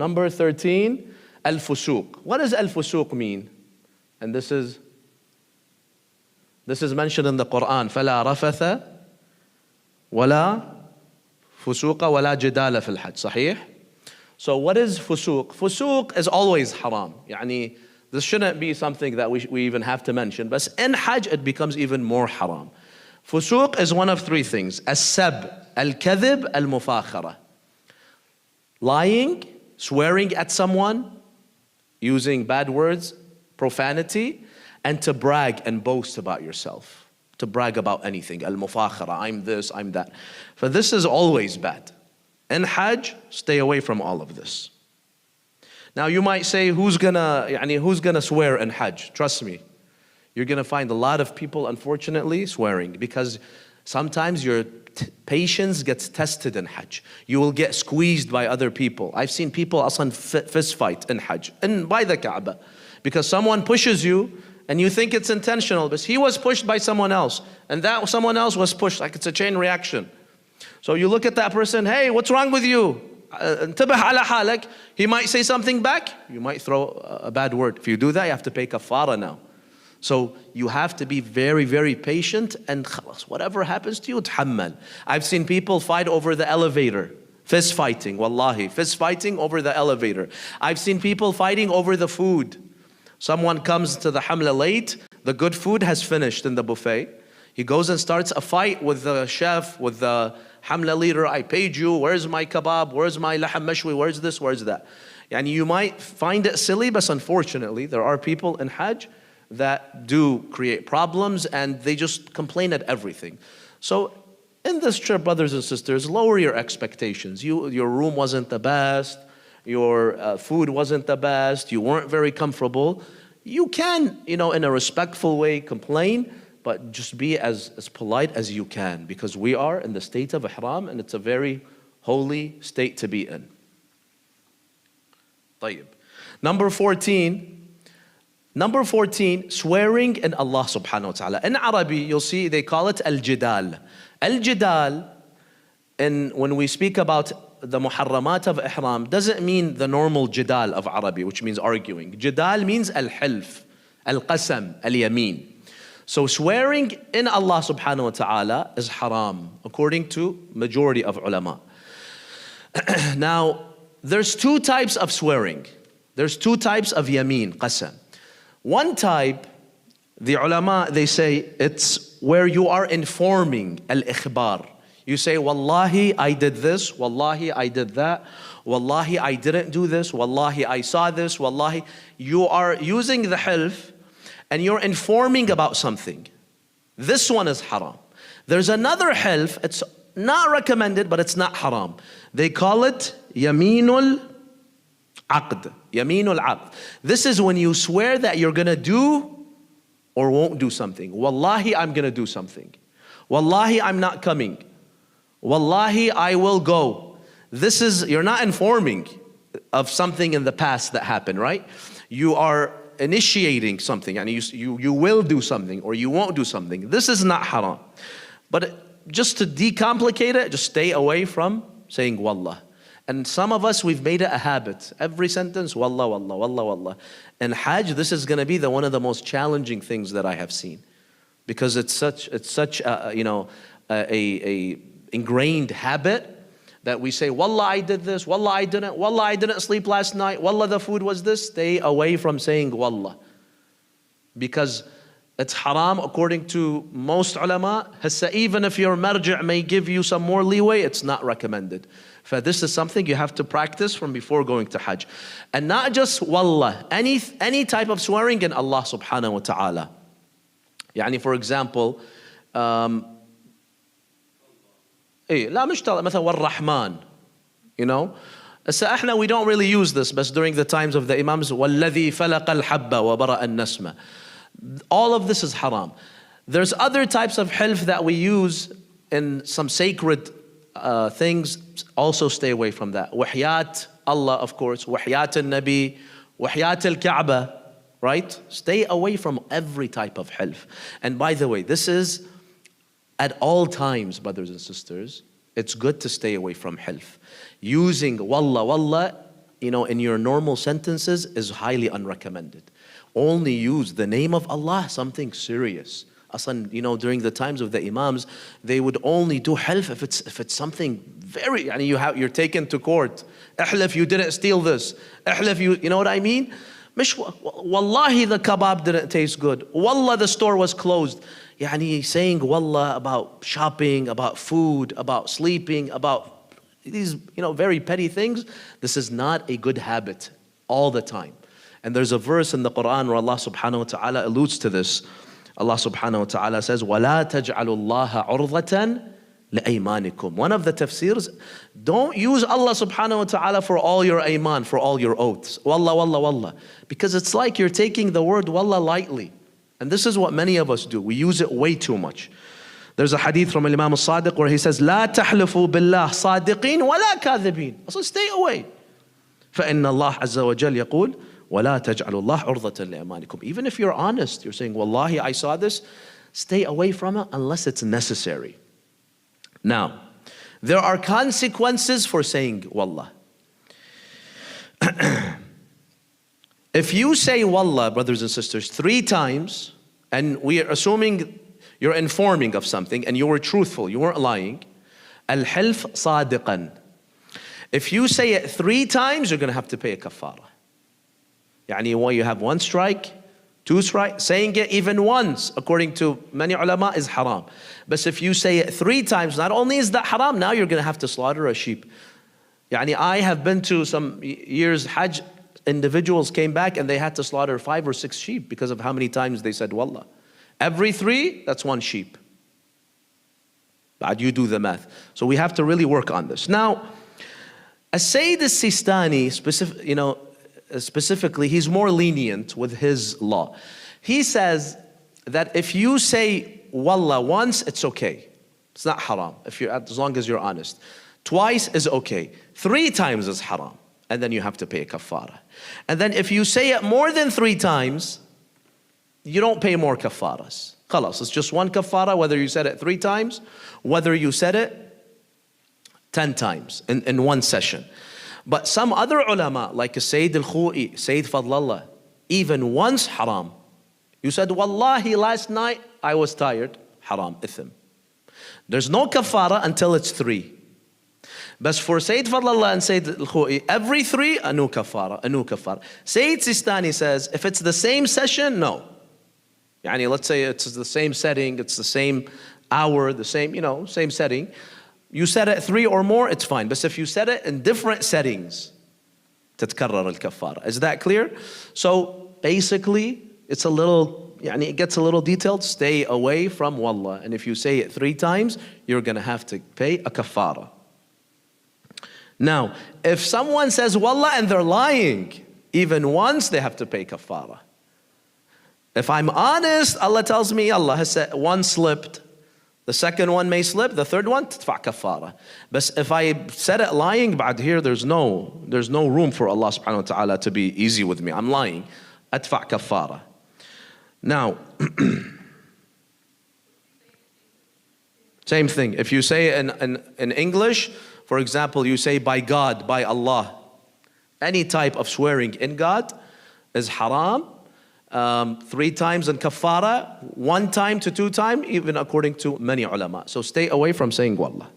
Number 13, al-Fosooq. What does al-Fosooq mean? And this is mentioned in the Quran. فَلَا رَفَثَ وَلَا فُسُوقَ وَلَا جِدَالَ فِي الْحَجِّ. صحيح? So what is Fosooq? Fosooq is always haram. يعني this shouldn't be something that we even have to mention. But in Hajj, it becomes even more haram. Fosooq is one of three things. As-sab, al-kadhib, al-mufakhara. Lying, swearing at someone, using bad words, profanity, and to brag and boast about yourself. To brag about anything. Al-mufakhara, I'm this, I'm that. For this is always bad. In Hajj, stay away from all of this. Now you might say, who's gonna swear in Hajj? Trust me, you're gonna find a lot of people, unfortunately, swearing, because sometimes your patience gets tested in Hajj. You will get squeezed by other people. I've seen people asan fist fight in Hajj, and by the Kaaba, because someone pushes you and you think it's intentional, but he was pushed by someone else, and that someone else was pushed, like it's a chain reaction. So you look at that person, hey, what's wrong with you? انتبه على حالك. He might say something back, you might throw a bad word. If you do that, you have to pay kafara now. So you have to be very, very patient, and خلاص, whatever happens to you, تحمل. I've seen people fight over the elevator. Fist fighting, wallahi. Fist fighting over the elevator. I've seen people fighting over the food. Someone comes to the hamla late, the good food has finished in the buffet. He goes and starts a fight with the chef, with the hamla leader. I paid you, where's my kebab, where's my laham mashwi, where's this, where's that? And you might find it silly, but unfortunately, there are people in Hajj that do create problems, and they just complain at everything. So in this trip, brothers and sisters, lower your expectations. Your room wasn't the best, your food wasn't the best, you weren't very comfortable. You can, in a respectful way, complain, but just be as polite as you can, because we are in the state of Ihram, and it's a very holy state to be in. طيب. Number 14, swearing in Allah subhanahu wa ta'ala. In Arabic, you'll see they call it al-jidal. Al-jidal, and when we speak about the muharramat of Ihram, doesn't mean the normal jidal of Arabic, which means arguing. Jidal means al-hilf, al-qasam, al-yamin. So swearing in Allah subhanahu wa ta'ala is haram, according to majority of ulama. Now, there's two types of swearing. There's two types of yamin, qasam. One type, the ulama, they say it's where you are informing, al-ikhbar. You say, wallahi, I did this, wallahi, I did that, wallahi, I didn't do this, wallahi, I saw this, wallahi. You are using the hilf, and you're informing about something. This one is haram. There's another hilf, it's not recommended, but it's not haram. They call it yaminul aqd. Yaminul aqd. This is when you swear that you're gonna do or won't do something. Wallahi, I'm gonna do something. Wallahi, I'm not coming. Wallahi, I will go. This is, you're not informing of something in the past that happened, right? You are initiating something, and you will do something or you won't do something. This is not haram. But just to decomplicate it, just stay away from saying wallah. And some of us, we've made it a habit. Every sentence, wallah, wallah, wallah, wallah. And Hajj, this is going to be one of the most challenging things that I have seen, because it's such a ingrained habit that we say, wallah, I did this, wallah, I didn't sleep last night, wallah, the food was this. Stay away from saying wallah, because it's haram according to most ulama. Even if your marji' may give you some more leeway, it's not recommended. For this is something you have to practice from before going to Hajj. And not just wallah, any type of swearing in Allah subhanahu wa ta'ala. يعني for example, لا مش مثلا والرحمن, So احنا, we don't really use this, but during the times of the Imams, وَالَّذِي فَلَقَ الْحَبَّ وَبَرَأَ النَّسْمَ. All of this is haram. There's other types of hilf that we use in some sacred things. Also stay away from that. Wahyat Allah, of course. Wahyat al-Nabi. Wahyat al-Kaaba. Right? Stay away from every type of hilf. And by the way, this is at all times, brothers and sisters. It's good to stay away from hilf. Using wallah, wallah, in your normal sentences is highly unrecommended. Only use the name of Allah, something serious. Aslan, during the times of the Imams, they would only do half if it's something very, you're taken to court. Ahlif, you didn't steal this. Ahlif, you know what I mean? Wallahi, the kebab didn't taste good. Wallah, the store was closed. Saying wallah about shopping, about food, about sleeping, about these, very petty things. This is not a good habit all the time. And there's a verse in the Quran where Allah subhanahu wa ta'ala alludes to this. Allah subhanahu wa ta'ala says, وَلَا تَجْعَلُوا اللَّهَ عُرْضَةً لِأَيْمَانِكُمْ. One of the tafsirs, don't use Allah subhanahu wa ta'ala for all your ayman, for all your oaths. Wallah, wallah, wallah. Because it's like you're taking the word wallah lightly. And this is what many of us do. We use it way too much. There's a hadith from Imam al-Sadiq where he says, لَا تَحْلِفُوا بِاللَّهِ صَادِقِينَ وَلَا كَاذِبِينَ. So stay away. فَإِنَّ اللَّهَ عَزَّ وَجَلَّ يَقُولُ وَلَا تَجْعَلُوا اللَّهَ عُرْضَةً لِأَيْمَانِكُمْ. Even if you're honest, you're saying, Wallahi, I saw this, stay away from it unless it's necessary. Now, there are consequences for saying wallah. If you say wallah, brothers and sisters, 3 times, and we are assuming you're informing of something and you were truthful, you weren't lying, al-hilf sadiqan. If you say it 3 times, you're going to have to pay a kafara. You have 1 strike, 2 strikes. Saying it even once, according to many ulama, is haram. But if you say it 3 times, not only is that haram, now you're going to have to slaughter a sheep. I have been to some years Hajj, individuals came back and they had to slaughter 5 or 6 sheep because of how many times they said wallah. Every 3, that's 1 sheep. But you do the math. So we have to really work on this. Now, As-Sayyid al-Sistani, specifically, he's more lenient with his law. He says that if you say wallah once, it's okay. It's not haram, as long as you're honest. Twice is okay. 3 times is haram. And then you have to pay a kafara. And then if you say it more than 3 times, you don't pay more kafaras. Khalas, it's just 1 kafara, whether you said it 3 times, whether you said it 10 times in 1 session. But some other ulama, like Sayyid al-Khu'i, Sayyid Fadlallah, even once haram. You said, Wallahi, last night I was tired. Haram, ithim. There's no kafara until it's 3. But for Sayyid Fadlallah and Sayyid al-Khu'i, every 3, a new kafara, a new kafara. Sayyid Sistani says, if it's the same session, no. Let's say it's the same setting, it's the same hour, the same, same setting. You said it 3 or more, it's fine. But if you said it in different settings, تتكرر الكفارة. Is that clear? So basically, it's a little, it gets a little detailed. Stay away from wallah. And if you say it 3 times, you're going to have to pay a kafara. Now, if someone says wallah and they're lying, even once they have to pay kafara. If I'm honest, Allah tells me, Allah has said 1 slipped. The second one may slip, the third one, تدفع كفارة. But if I said it lying, بعد here there's no room for Allah subhanahu wa ta'ala to be easy with me. I'm lying. أدفع كفارة. Now, same thing. If you say in English, for example, you say by God, by Allah. Any type of swearing in God is haram. 3 times in kafara, 1 time to 2 times, even according to many ulama. So stay away from saying wallah.